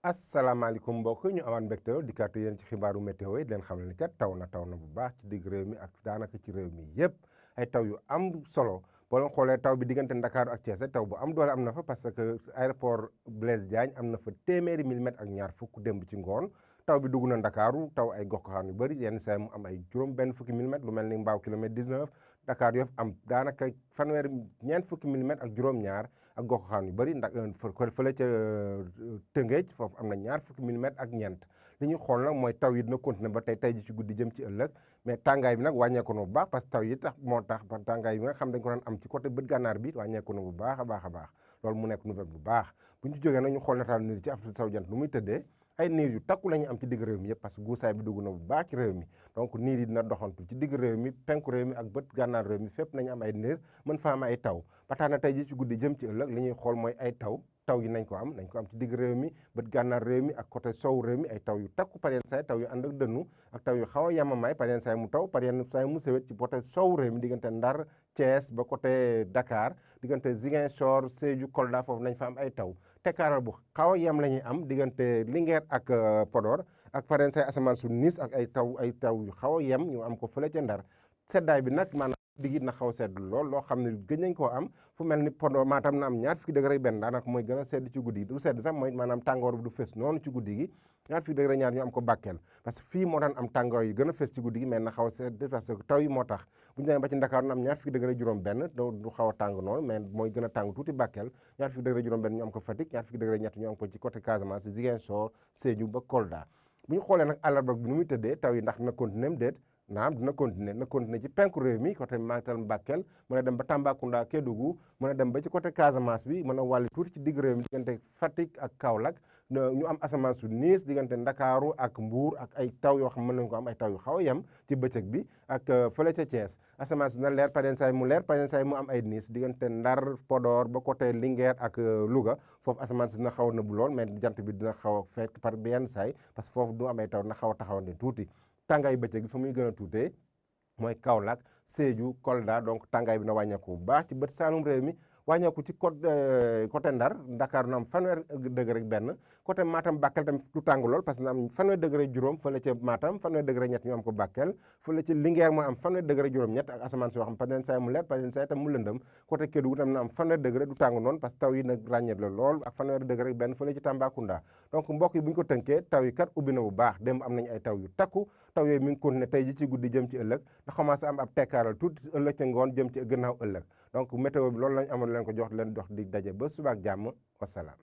asalaamaaleykum mbokk ñu amaat mbégte dikkaat yéen ci xibaaru météo yi leen xam ne kat taw na bu baax ci digg réew mi ak daanaka ci réew mi yëpp ay taw yu am solo boo leen xoolee taw bi diggante Ndakaaru ak Thiès taw bu am doole am na fa parce que aéroport Blaise Diagne am na fa téeméeri milimètres ak ñaar fukk démb ci ngoon taw bi dugg na Ndakaaru taw ay gox-goxaan yu bëri yenn saa mu am ay juróom benn fukki milimètres lu mel ni Mbaaw kilomètre 19 Dakar Yoff am daanaka fanweeri ñeent fukki milimètres ak juróom-ñaar ak gox-goxaan yu bëri ndax fële ca Tëngéej foofu am na ñaar fukki milimètres ak ñeent li ñuy xool nag mooy taw yi dina continuer ba tey ji ci guddi jëm ci ëllëg mais tàngaay bi nag wàññeeku na bu baax parce que taw yi tax moo tax ba tàngaay bi nga xam dañ ko doon am ci côté bët gànnaar bi wàññeeku na bu baax a baax loolu mu nekk nouvelle bu baax bu ñu ci jógee nag ñu xool nataal niir ci Afrique sowu jant nu muy tëddee ay niir yu takku la ñu am ci digg réew mi yëpp parce que guusaay bi dugg na bu baax ci réew mi donc niir yi dina doxantu ci digg réew mi penku réew mi ak bët gànnaar réew mi fépp nañu am ay niir mën fa am ay taw ba tax na tey ji ci guddi jëm ci ëllëg li ñuy xool mooy ay taw yi nañ ko am ci digg réew mi bët gànnaar réew mi ak côté sow réew mi ay taw yu takku par yenn saay taw yu ànd ak dënnu ak taw yu xaw a yamamaay par yenn saay mu taw par yenn saay mu sewet ci côté sow réew mi diggante Ndar Thiès ba côté Dakar diggante Ziguinchor Sédhiou Kolda foofu nañ fa am ay taw tekkaaral bu xaw a yem la ñuy am diggante Linguère ak Podor ak par yenn saay asamaan su niis ak ay taw yu xaw a yem ñu am ko fële ca Ndar seddaay bi nag maanaam digg na xaw a sedd lool loo xam ne gëj nañ koo am fu mel ni Podor Matam na am ñaar fukki degré benn daanaka mooy gën a sedd ci guddi gi du sedd sax mooy maanaam tàngoor bi du fës noonu ci guddi gi ñaar fukki degré ñaar ñu am ko Bakel parce que fii moo daan am tàngoor yu gën a fës ci guddi gi mais na xaw a sedd parce que taw yi moo tax bu ñu demee ba ci Ndakaaru na am ñaar fukki degré juróom benn du xaw a tàng noonu mais mooy gën a tàng tuuti Bakel ñaar fukki degré juróom benn ñu am ko Fatick ñaar fukki degré ñett ñu am ko ci côté Casamance Ziguinchor Sédhiou ba Kolda bu ñu xoolee nag àllarba bi nu muy tëddee taw yi ndax dina continuer am déet naam dina continuer ci penku réew mi côté Matam Bakel mën a dem ba Tambacounda Kédougou mën a dem ba ci côté Casamance bi mën a wàlli tuuti ci digg réew mi diggante Fatick ak Kaolack ñu am asamaan su niis diggante Ndakaaru ak Mbuur ak ay taw yoo xam mën nañu ko am ay taw yu xaw a yem ci bëccëg bi ak fële ca Thiès asamaan si na leer pareen saay mu leer pareen saay mu am ay niis diggante Ndar Podor ba côté Linguère ak Louga foofu asamaan si dina xaw a nëbbu lool mais jant bi dina xaw a fekk par yenn saay parce que foofu du am ay taw dina xaw a taxawante tuuti tàngaay bëccëg bi fa muy gën a tuutee mooy Kaolack Sédhiou Kolda donc tàngaay bi na wàññeeku bu baax ci bët saalum réew mi wàññeeku ci côté Ndar Dakar na am fanweer degré ak benn côté Matam Bakel tamit du tàng lool parce que na am fanweer degré juróom fële ca Matam fanweer degré ñett ñu am ko Bakel fële ca Linguère mooy am fanweer degré juróom ñett ak asamaan si yoo xam par yenn saay mu leer par yenn saay tam mu lëndëm côté Kédougou tam na am fanweer degré du tàng noonu parce que taw yi nag ràññeet la lool ak fanweer degré ak benn fële ci Tambacounda donc mbokk yi bu ñu ko tënkee taw yi kat ubbi na bu baax démb am nañu ay taw yu takku taw yooyu mi ngi continuer tey ji ci guddi jëm ci ëllëg da commencé am ab tekkaaral tuuti ëllëg ca ngoon jëm ci gannaaw ëllëg donc météo bi loolu lañ amoon leen ko jox leen dox di daje ba suba ak jàmm wasalaam